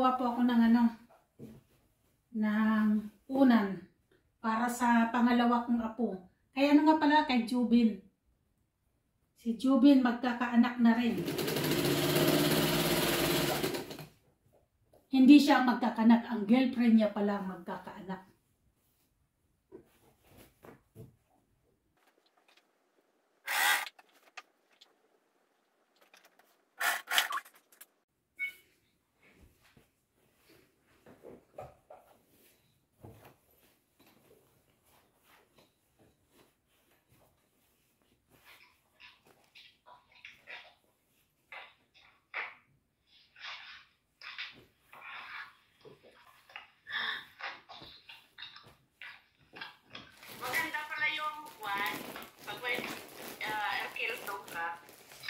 Gagawa po ako ng ng unan para sa pangalawa kong apo. Kaya nga pala kay Jubin. Si Jubin magkakaanak na rin. Hindi siya magkakaanak, ang girlfriend niya pala magkakaanak.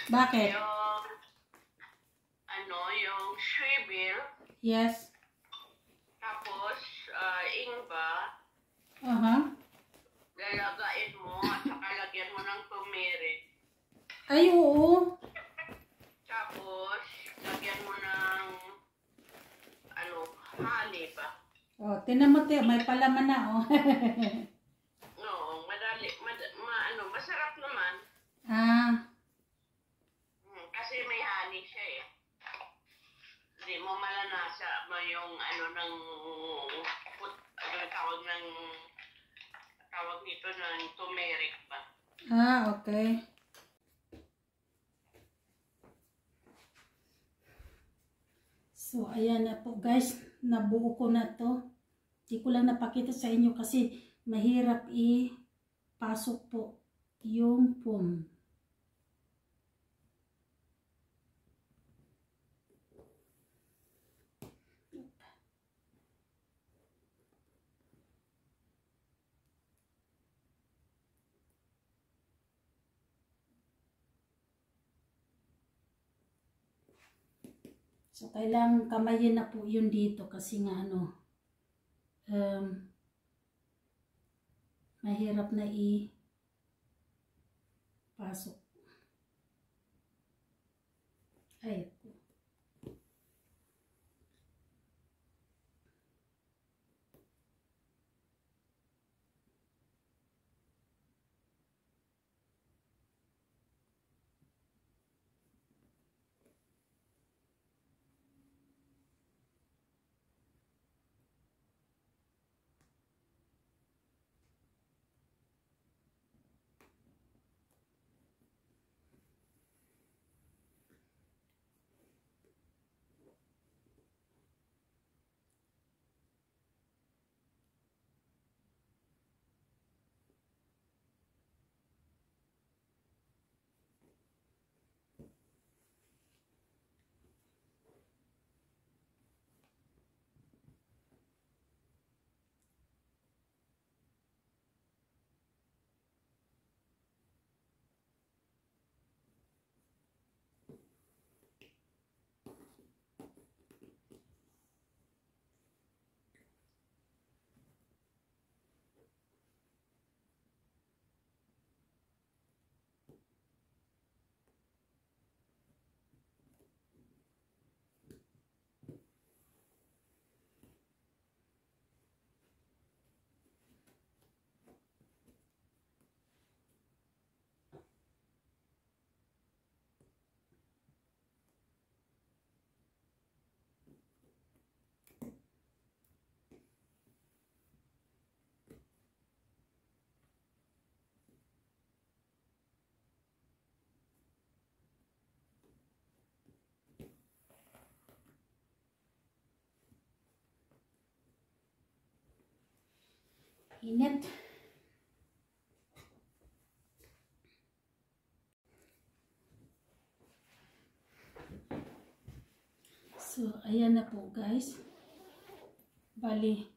Bakit? Yung swivel. Yes. Tapos, ingba. Lalagain mo at saka lagyan mo ng turmeric. Ay, oo. Tapos, lagyan mo ng, honey ba? Oh, tinan mo, may palaman na, oh. Oo, masarap naman. Kasi may honey siya eh. Hindi mo malanasa yung tawag nito ng turmeric ba? Okay. So, ayan na po guys. Nabuo ko na to. Hindi ko lang napakita sa inyo kasi mahirap ipasok po yung foam. So, kailangan kamayin na po yun dito kasi nga mahirap na ipasok. Ay, init. So, ayan na po guys. Bali,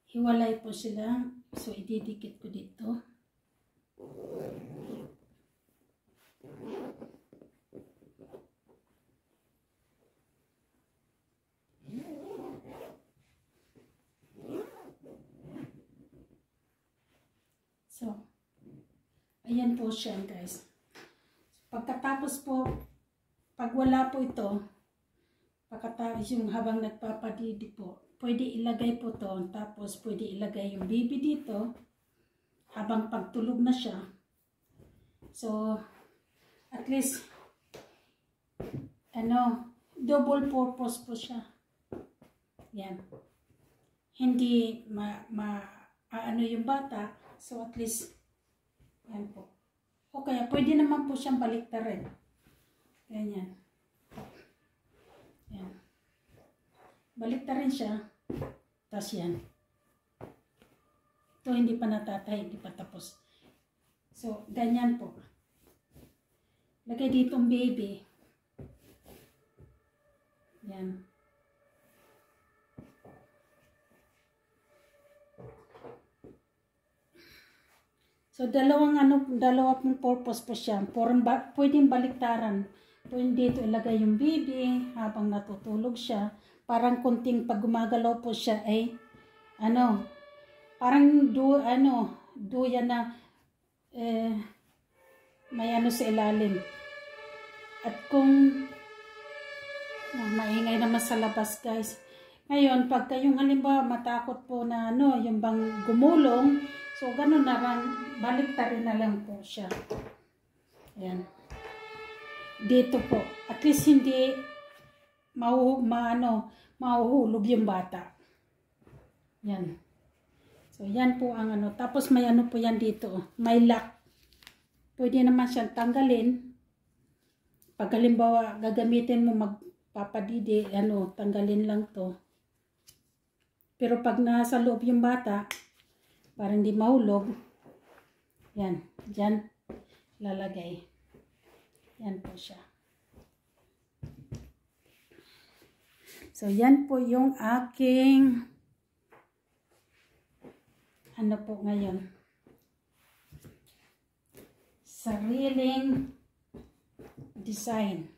hiwalay po sila. So, ididikit ko dito. So, ayan po siya guys. Pagkatapos po, pag wala po ito, Pagkatapos yung habang nagpapadidi po, pwede ilagay po to, tapos pwede ilagay yung baby dito, habang pagtulog na siya. So, at least, double purpose po siya. Yan. Hindi ano yung bata, so at least, yan po. O kaya, pwede naman po siyang baliktarin. Ganyan. Yan. Baliktarin siya. Tapos yan. Ito hindi pa natatay, hindi pa tapos. So, ganyan po. Lagay dito ang baby. Yan. So, dalawa pong purpose po siya. Pwedeng baliktaran. Pwede dito ilagay yung baby habang natutulog siya. Parang kunting pag gumagalaw po siya ay, parang duya na, may sa ilalim. At kung, maingay naman sa labas guys. Ngayon, pag kayong halimbawa matakot po na yung bang gumulong, so ganun na lang, baliktarin na lang po siya. Ayan. Dito po. At least hindi mahuhulog yung bata. Yan. So yan po ang Tapos may po yan dito. May lock. Pwede naman siyang tanggalin. Pag halimbawa gagamitin mo magpapadidi, tanggalin lang to. Pero pag nasa loob yung bata, para hindi mahulog, yan, dyan lalagay. Yan po siya. So, yan po yung aking po ngayon. Sariling design.